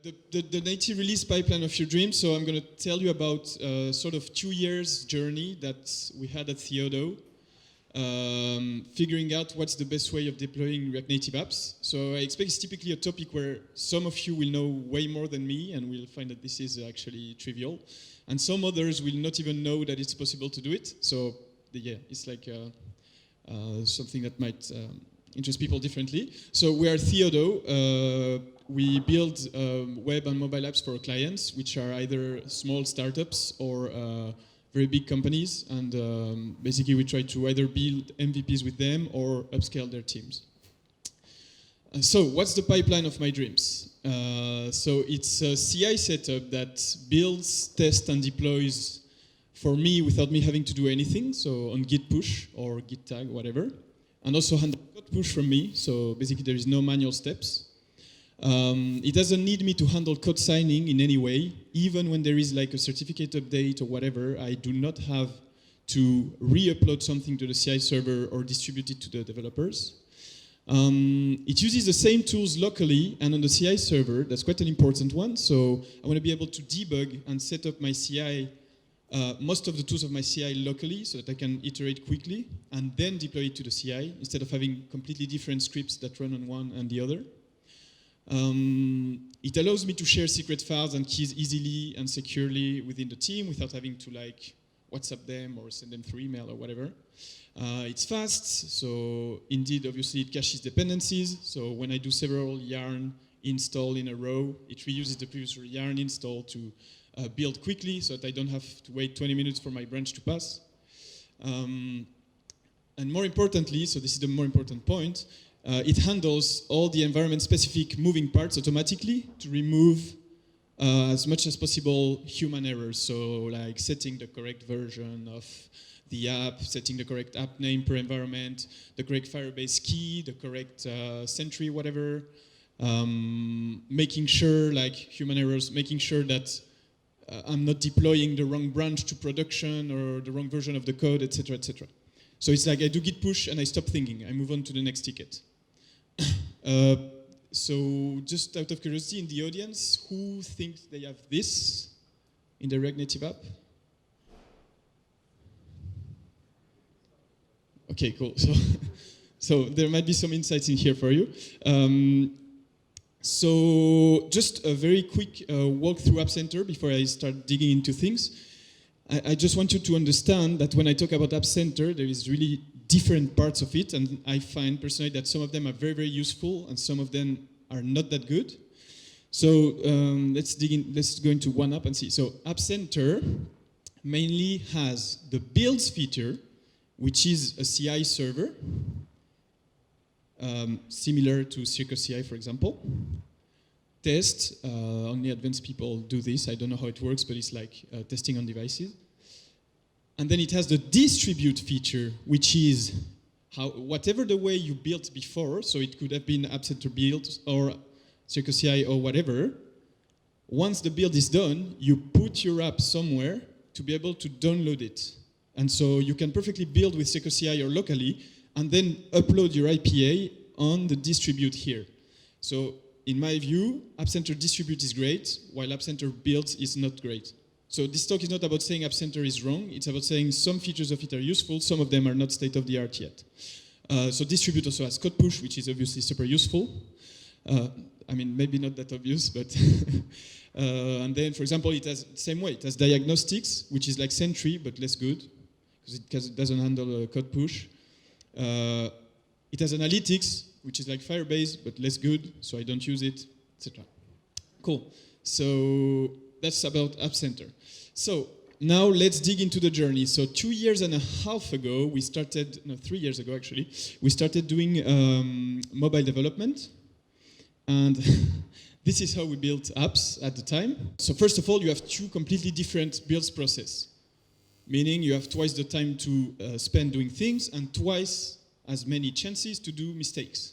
the native release pipeline of your dreams. So I'm going to tell you about sort of 2 years journey that we had at Theodo, figuring out what's the best way of deploying React Native apps. So I expect it's typically a topic where some of you will know way more than me and will find that this is actually trivial. And some others will not even know that it's possible to do it. So yeah, it's like something that might interest people differently. So we are Theodo. We build web and mobile apps for our clients, which are either small startups or very big companies. And basically we try to either build MVPs with them or upscale their teams. So what's the pipeline of my dreams? So it's a CI setup that builds, tests, and deploys for me without me having to do anything. So on Git push or Git tag, whatever. And also handle code push from me. So basically there is no manual steps. It doesn't need me to handle code signing in any way. Even when there is like a certificate update or whatever, I do not have to re-upload something to the CI server or distribute it to the developers. It uses the same tools locally and on the CI server. That's quite an important one. So I want to be able to debug and set up my CI, most of the tools of my CI locally so that I can iterate quickly and then deploy it to the CI instead of having completely different scripts that run on one and the other. It allows me to share secret files and keys easily and securely within the team without having to like WhatsApp them or send them through email or whatever. It's fast, so indeed, obviously, it caches dependencies. So when I do several yarn install in a row, it reuses the previous yarn install to build quickly so that I don't have to wait 20 minutes for my branch to pass. And more importantly, so this is the more important point, it handles all the environment-specific moving parts automatically to remove as much as possible human errors. So like setting the correct version of the app, setting the correct app name per environment, the correct Firebase key, the correct sentry, whatever, making sure, like human errors, making sure that I'm not deploying the wrong branch to production or the wrong version of the code, etc., etc. So it's like I do git push and I stop thinking. I move on to the next ticket. So just out of curiosity in the audience, who thinks they have this in the React Native app? Okay, cool. So there might be some insights in here for you. So just a very quick walk through AppCenter before I start digging into things. I just want you to understand that when I talk about AppCenter, there is really different parts of it, and I find personally that some of them are very, very useful, and some of them are not that good. So let's dig in. Let's go into one app and see. So AppCenter mainly has the builds feature, which is a CI server, similar to CircleCi, for example. Test, only advanced people do this. I don't know how it works, but it's like testing on devices. And then it has the distribute feature, which is whatever the way you built before, so it could have been AppCenter build or CircleCi or whatever. Once the build is done, you put your app somewhere to be able to download it. And so you can perfectly build with CircleCi or locally, and then upload your IPA on the distribute here. So in my view, AppCenter distribute is great, while AppCenter build is not great. So this talk is not about saying AppCenter is wrong, it's about saying some features of it are useful, some of them are not state-of-the-art yet. So distribute also has code push, which is obviously super useful. I mean, maybe not that obvious, but and then, for example, it has the same way. It has diagnostics, which is like Sentry, but less good, because it doesn't handle code push. It has analytics, which is like Firebase, but less good, so I don't use it, etc. Cool. So that's about AppCenter. So now let's dig into the journey. So 2.5 years ago, we started, no, 3 years ago actually, we started doing mobile development. And this is how we built apps at the time. So first of all, you have two completely different builds process, meaning you have twice the time to spend doing things and twice as many chances to do mistakes.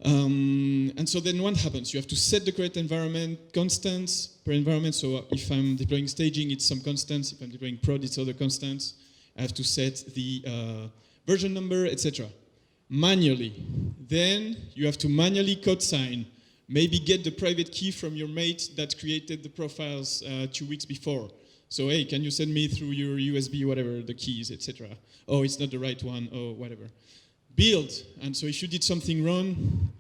And so then what happens? You have to set the correct environment, constants per environment. So if I'm deploying staging, it's some constants. If I'm deploying prod, it's other constants. I have to set the version number, etc. manually. Then you have to manually code sign maybe get the private key from your mate that created the profiles 2 weeks before. So, hey, can you send me through your USB, whatever, the keys, etc. Oh, it's not the right one, oh, whatever. Build, and so if you did something wrong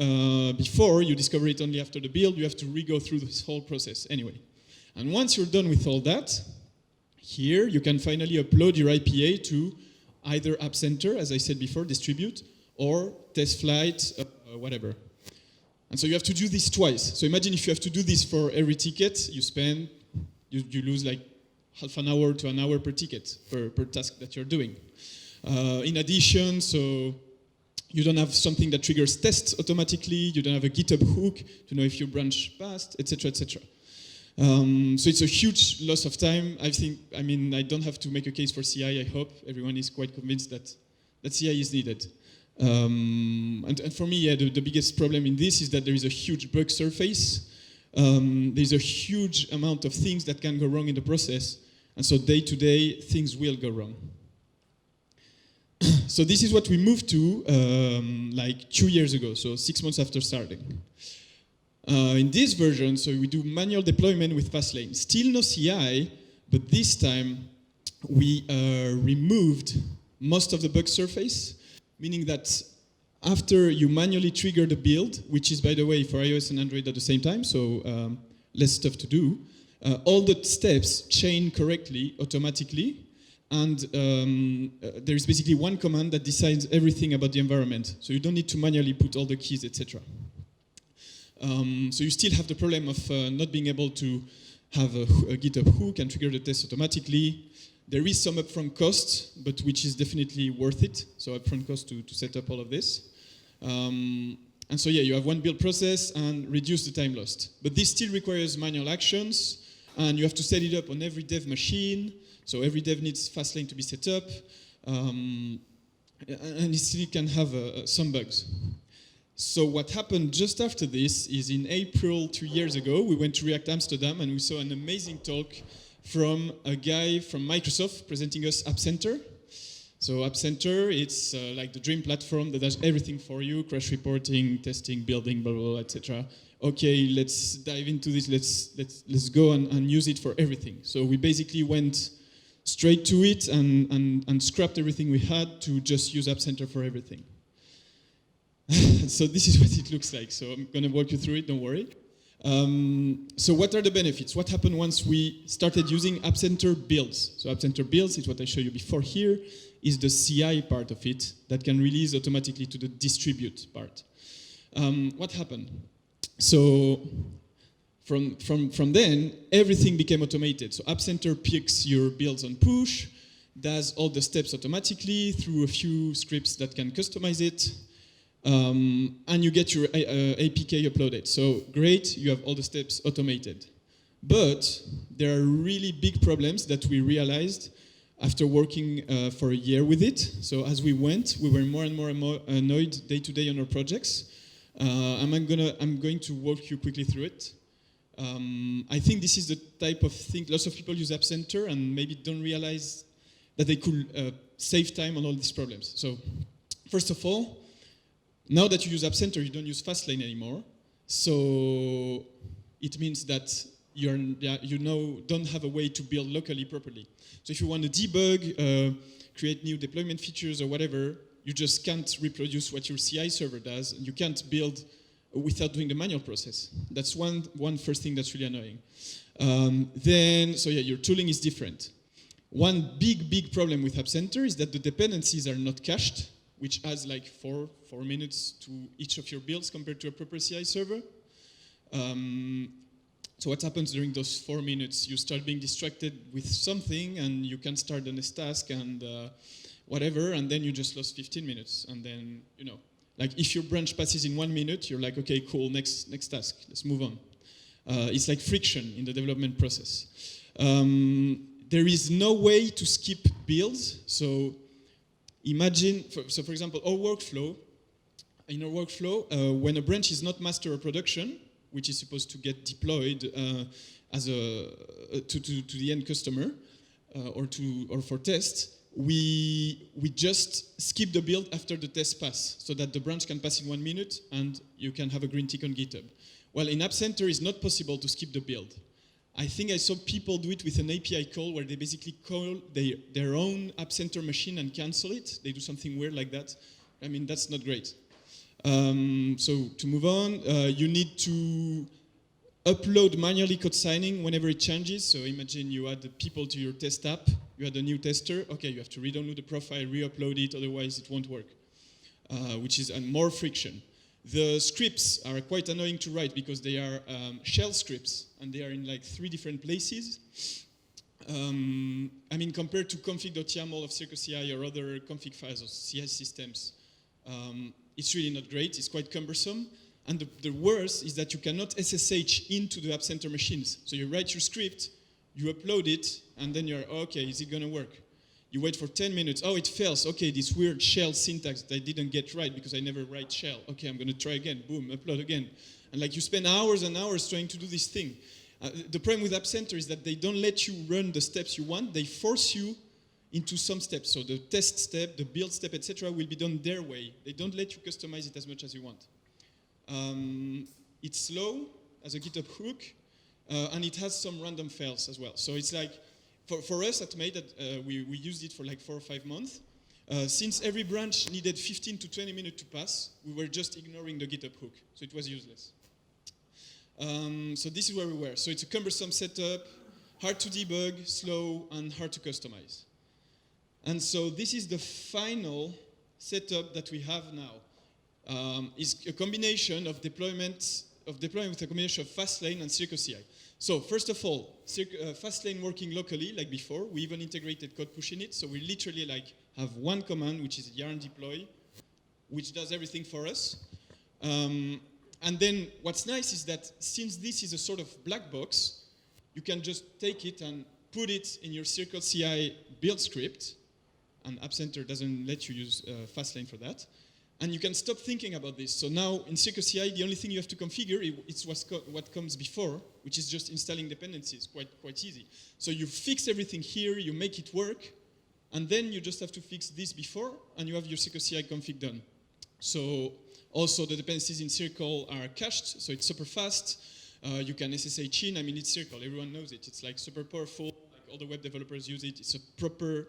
before, you discover it only after the build, you have to re-go through this whole process anyway. And once you're done with all that, here you can finally upload your IPA to either AppCenter, as I said before, distribute, or test flight, whatever. And so you have to do this twice. So imagine if you have to do this for every ticket, you lose like half an hour to an hour per ticket, per task that you're doing. In addition, so you don't have something that triggers tests automatically, you don't have a GitHub hook to know if your branch passed, etc., etc. So it's a huge loss of time. I don't have to make a case for CI, I hope. Everyone is quite convinced that CI is needed. And for me, yeah, the biggest problem in this is that there is a huge bug surface. There's a huge amount of things that can go wrong in the process. And so day to day, things will go wrong. So this is what we moved to like 2 years ago, so 6 months after starting. In this version, so we do manual deployment with Fastlane. Still no CI, but this time we removed most of the bug surface, meaning that after you manually trigger the build, which is, by the way, for iOS and Android at the same time, so less stuff to do, all the steps chain correctly, automatically, and there is basically one command that decides everything about the environment. So you don't need to manually put all the keys, etc. So you still have the problem of not being able to have a GitHub hook and trigger the test automatically. There is some upfront cost, but which is definitely worth it. So upfront cost to set up all of this. And so yeah, you have one build process and reduce the time lost. But this still requires manual actions, and you have to set it up on every dev machine. So every dev needs Fastlane to be set up, and it still can have some bugs. So what happened just after this is in April 2 years ago, we went to React Amsterdam and we saw an amazing talk from a guy from Microsoft presenting us AppCenter. So AppCenter, it's like the dream platform that does everything for you, crash reporting, testing, building, blah, blah, blah, etc. Okay, let's dive into this, let's go and use it for everything. So we basically went straight to it and scrapped everything we had to just use AppCenter for everything. So this is what it looks like. So I'm going to walk you through it, don't worry. So what are the benefits? What happened once we started using AppCenter builds? So AppCenter builds is what I showed you before here, is the CI part of it that can release automatically to the distribute part. What happened? So from then, everything became automated. So AppCenter picks your builds on push, does all the steps automatically through a few scripts that can customize it, and you get your APK uploaded. So great, you have all the steps automated. But there are really big problems that we realized after working for a year with it. So as we went, we were more and more annoyed day to day on our projects. I'm going to walk you quickly through it. I think this is the type of thing, lots of people use AppCenter and maybe don't realize that they could save time on all these problems. So first of all, now that you use AppCenter, you don't use Fastlane anymore. So it means that don't have a way to build locally properly. So if you want to debug, create new deployment features or whatever, you just can't reproduce what your CI server does. You can't build without doing the manual process. That's one first thing that's really annoying. Your tooling is different. One big problem with AppCenter is that the dependencies are not cached, which adds like 4 minutes to each of your builds compared to a proper CI server. So what happens during those 4 minutes? You start being distracted with something and you can start the next task and whatever, and then you just lost 15 minutes. And then, like if your branch passes in 1 minute, you're like, okay, cool, next task, let's move on. It's like friction in the development process. There is no way to skip builds. So imagine, for example, in our workflow, when a branch is not master or production, which is supposed to get deployed to the end customer or for test, we just skip the build after the test pass, so that the branch can pass in 1 minute and you can have a green tick on GitHub. Well, in AppCenter, it's not possible to skip the build. I think I saw people do it with an API call where they basically call their own AppCenter machine and cancel it. They do something weird like that. I mean, that's not great. So to move on, you need to upload manually code signing whenever it changes. So imagine you add people to your test app, you add a new tester. Okay, you have to re-download the profile, re-upload it, otherwise it won't work, which is more friction. The scripts are quite annoying to write because they are shell scripts and they are in like 3 different places. I mean, compared to config.yaml of CircleCi or other config files or CI systems, it's really not great. It's quite cumbersome. And the worst is that you cannot SSH into the AppCenter machines. So you write your script, you upload it, and then you're, okay, is it going to work? You wait for 10 minutes. Oh, it fails. Okay, this weird shell syntax that I didn't get right because I never write shell. Okay, I'm going to try again. Boom, upload again. And like you spend hours and hours trying to do this thing. The problem with AppCenter is that they don't let you run the steps you want. They force you into some steps. So the test step, the build step, etc. will be done their way. They don't let you customize it as much as you want. It's slow as a GitHub hook, and it has some random fails as well. So it's like, for us at Made, we used it for like 4 or 5 months. Since every branch needed 15 to 20 minutes to pass, we were just ignoring the GitHub hook. So it was useless. So this is where we were. So it's a cumbersome setup, hard to debug, slow, and hard to customize. And so this is the final setup that we have now. Is a combination of deploying with a combination of Fastlane and CircleCi. So first of all, Fastlane working locally like before. We even integrated CodePush in it. So we literally like have one command, which is yarn deploy, which does everything for us. And then what's nice is that since this is a sort of black box, you can just take it and put it in your CircleCi build script. And AppCenter doesn't let you use Fastlane for that. And you can stop thinking about this. So now in CircleCi, the only thing you have to configure is what comes before, which is just installing dependencies, quite easy. So you fix everything here, you make it work, and then you just have to fix this before, and you have your CircleCi config done. So also the dependencies in Circle are cached, so it's super fast. You can SSH in, I mean it's Circle, everyone knows it. It's like super powerful, like all the web developers use it. It's a proper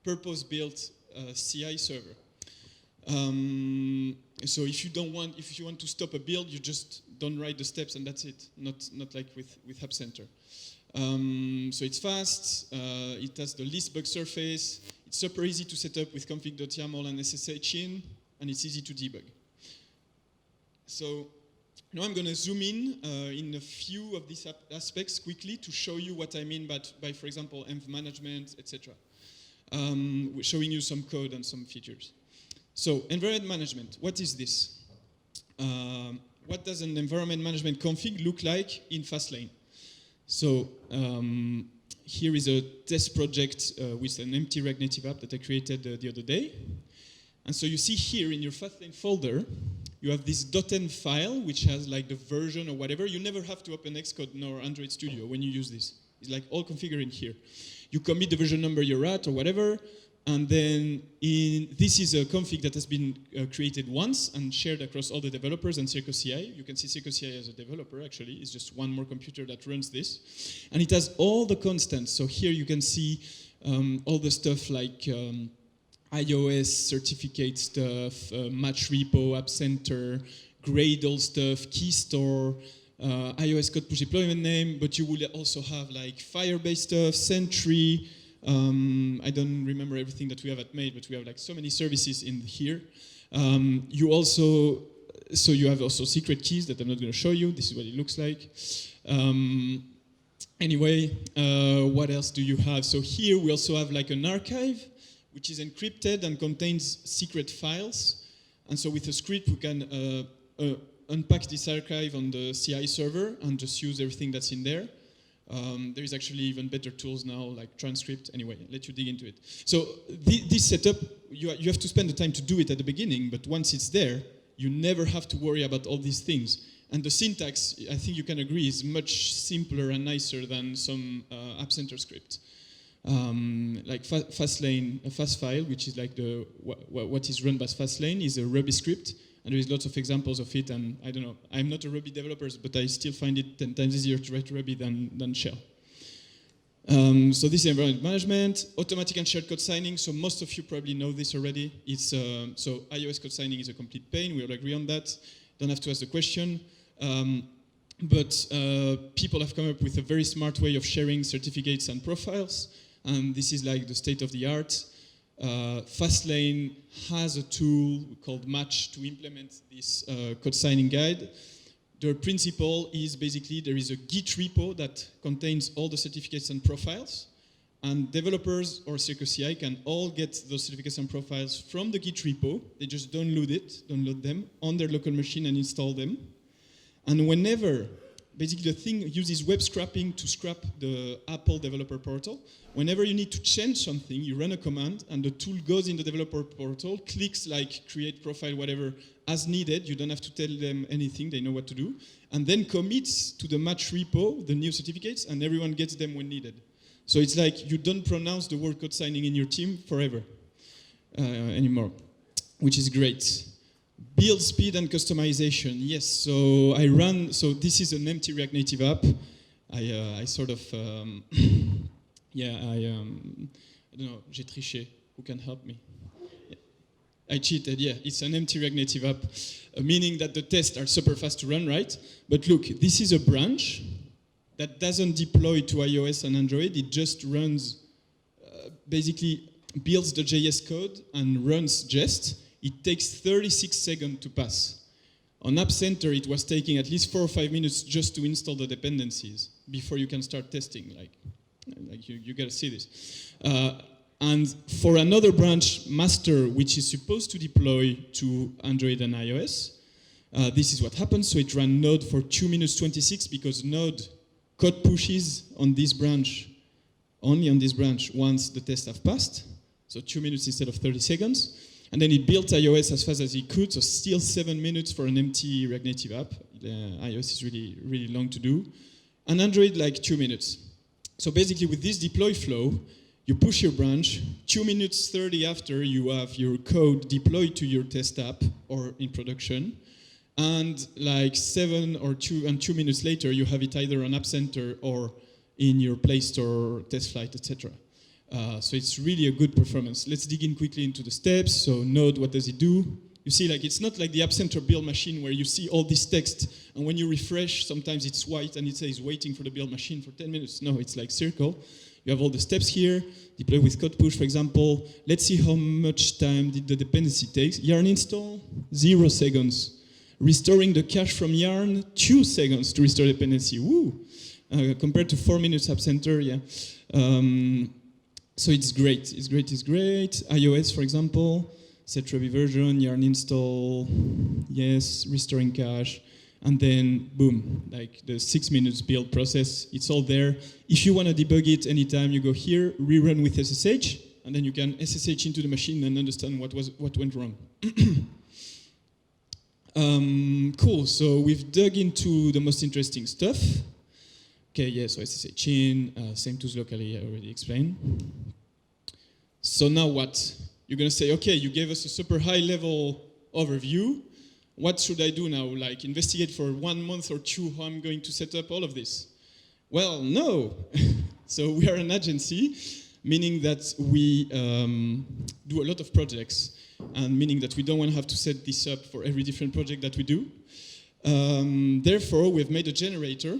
purpose-built CI server. So if you want to stop a build, you just don't write the steps and that's it. Not like with AppCenter. So it's fast. It has the least bug surface. It's super easy to set up with config.yaml and SSH in, and it's easy to debug. So now I'm going to zoom in a few of these aspects quickly to show you what I mean by for example, env management, etc. Showing you some code and some features. So, environment management, what is this? What does an environment management config look like in Fastlane? So, here is a test project with an empty React Native app that I created the other day. And so you see here in your Fastlane folder, you have this .env file, which has like the version or whatever. You never have to open Xcode nor Android Studio when you use this. It's like all configured in here. You commit the version number you're at or whatever. And then this is a config that has been created once and shared across all the developers and CircleCi. You can see CircleCi as a developer, actually. It's just one more computer that runs this. And it has all the constants. So here you can see all the stuff like iOS certificate stuff, match repo, AppCenter, Gradle stuff, key store, iOS CodePush deployment name, but you will also have like Firebase stuff, Sentry. I don't remember everything that we have at Made, but we have like so many services in here. You have also secret keys that I'm not going to show you. This is what it looks like. Anyway, what else do you have? So here we also have like an archive, which is encrypted and contains secret files. And so with a script, we can unpack this archive on the CI server and just use everything that's in there. There is actually even better tools now, like transcript. Anyway, let you dig into it. So this setup, you have to spend the time to do it at the beginning, but once it's there, you never have to worry about all these things. And the syntax, I think you can agree, is much simpler and nicer than some AppCenter script. Like Fastlane, a fast file, which is like what is run by Fastlane, is a Ruby script. And there is lots of examples of it, and I don't know, I'm not a Ruby developer, but I still find it 10 times easier to write Ruby than Shell. So this is environment management, automatic and shared code signing. So most of you probably know this already. It's so iOS code signing is a complete pain. We all agree on that. Don't have to ask the question. But people have come up with a very smart way of sharing certificates and profiles. And this is like the state of the art. Fastlane has a tool called Match to implement this code signing guide. The principle is basically there is a Git repo that contains all the certificates and profiles, and developers or CircleCi can all get those certificates and profiles from the Git repo. They just download them on their local machine and install them. And whenever, basically the thing uses web scrapping to scrap the Apple developer portal. Whenever you need to change something, you run a command and the tool goes in the developer portal, clicks like create profile, whatever, as needed. You don't have to tell them anything, they know what to do. And then commits to the match repo, the new certificates, and everyone gets them when needed. So it's like you don't pronounce the word code signing in your team forever anymore, which is great. Build speed and customization. Yes, so this is an empty React Native app. I sort of, I don't know, j'ai triché. Who can help me? I cheated, yeah. It's an empty React Native app, meaning that the tests are super fast to run, right? But look, this is a branch that doesn't deploy to iOS and Android. It just runs, basically builds the JS code and runs Jest. It takes 36 seconds to pass. On AppCenter, it was taking at least 4 or 5 minutes just to install the dependencies before you can start testing. Like you gotta see this. And for another branch, master, which is supposed to deploy to Android and iOS, this is what happens. So it ran Node for 2 minutes 26 because Node code pushes on this branch, only on this branch, once the tests have passed. So 2 minutes instead of 30 seconds. And then it built iOS as fast as it could, so still 7 minutes for an empty React Native app. iOS is really, really long to do. And Android, like 2 minutes. So basically with this deploy flow, you push your branch, 2 minutes 30 after you have your code deployed to your test app or in production, and like 2 minutes later, you have it either on AppCenter or in your Play Store, test flight, etc. So it's really a good performance. Let's dig in quickly into the steps. So Node, what does it do? You see, like it's not like the AppCenter build machine where you see all this text, and when you refresh, sometimes it's white and it says waiting for the build machine for 10 minutes. No, it's like Circle. You have all the steps here. Deploy with CodePush, for example. Let's see how much time did the dependency take. Yarn install, 0 seconds. Restoring the cache from Yarn, 2 seconds to restore dependency. Woo! Compared to 4 minutes AppCenter, yeah. So it's great. It's great. iOS, for example, set Ruby version, Yarn install, yes, restoring cache, and then boom, like the 6 minutes build process, it's all there. If you want to debug it anytime, you go here, rerun with SSH, and then you can SSH into the machine and understand what went wrong. Cool, so we've dug into the most interesting stuff. Okay, yeah, so SSH in, same tools locally, I already explained. So now what? You're gonna say, okay, you gave us a super high level overview. What should I do now? Like investigate for 1 month or 2 how I'm going to set up all of this? Well, no. So we are an agency, meaning that we do a lot of projects, and meaning that we don't want to have to set this up for every different project that we do. Therefore, we've made a generator,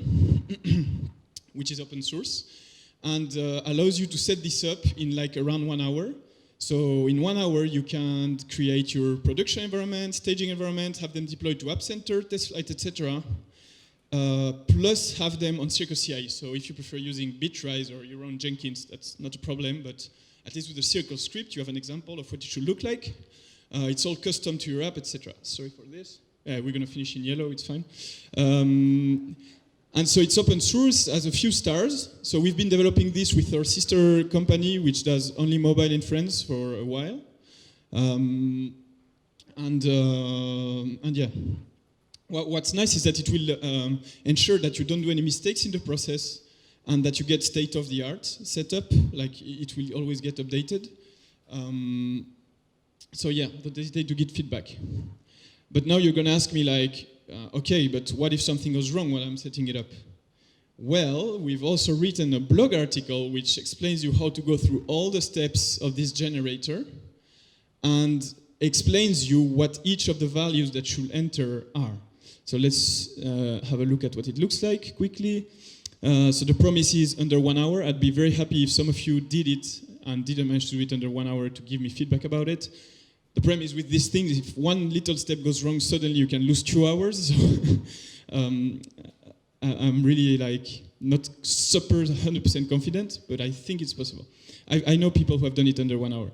which is open source, and allows you to set this up in like around 1 hour. So in 1 hour, you can create your production environment, staging environment, have them deployed to AppCenter, test flight, etc. Plus have them on CircleCi. So if you prefer using Bitrise or your own Jenkins, that's not a problem, but at least with the Circle script, you have an example of what it should look like. It's all custom to your app, etc. Sorry for this. We're going to finish in yellow, it's fine. And so it's open source, has a few stars. So we've been developing this with our sister company, which does only mobile in France for a while. And yeah. What's nice is that it will ensure that you don't do any mistakes in the process and that you get state-of-the-art setup, like it will always get updated. So yeah, don't hesitate to get feedback. But now you're going to ask me like, okay, but what if something goes wrong while I'm setting it up? Well, we've also written a blog article which explains you how to go through all the steps of this generator and explains you what each of the values that should enter are. So let's have a look at what it looks like quickly. So the promise is under 1 hour. I'd be very happy if some of you did it and didn't manage to do it under 1 hour to give me feedback about it. The problem is with these things, if one little step goes wrong, suddenly you can lose 2 hours. So I'm really like not super 100% confident, but I think it's possible. I know people who have done it under 1 hour.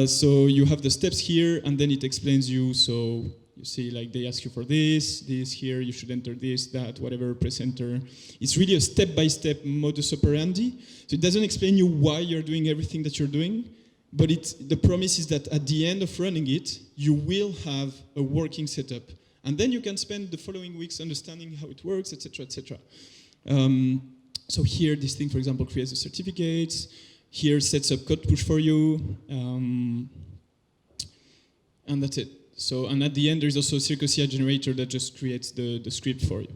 So you have the steps here, and then it explains you. So you see, like they ask you for this here, you should enter this, that, whatever, press enter. It's really a step-by-step modus operandi. So it doesn't explain you why you're doing everything that you're doing, but the promise is that at the end of running it, you will have a working setup. And then you can spend the following weeks understanding how it works, etc., etc. So here, this thing, for example, creates the certificates. Here, sets up CodePush for you. And that's it. So, and at the end, there's also a CircleCi generator that just creates the script for you.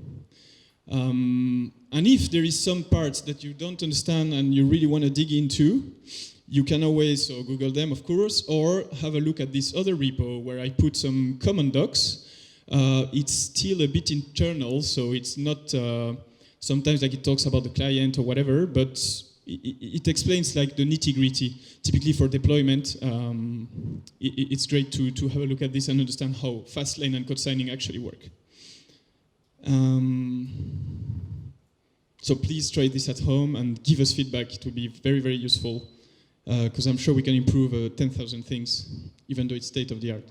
And if there is some parts that you don't understand and you really want to dig into, you can always Google them, of course, or have a look at this other repo where I put some common docs. It's still a bit internal, so it's not sometimes like it talks about the client or whatever, but it explains like the nitty-gritty. Typically for deployment, it's great to have a look at this and understand how Fastlane and code signing actually work. So please try this at home and give us feedback. It will be very, very useful because I'm sure we can improve 10,000 things, even though it's state of the art.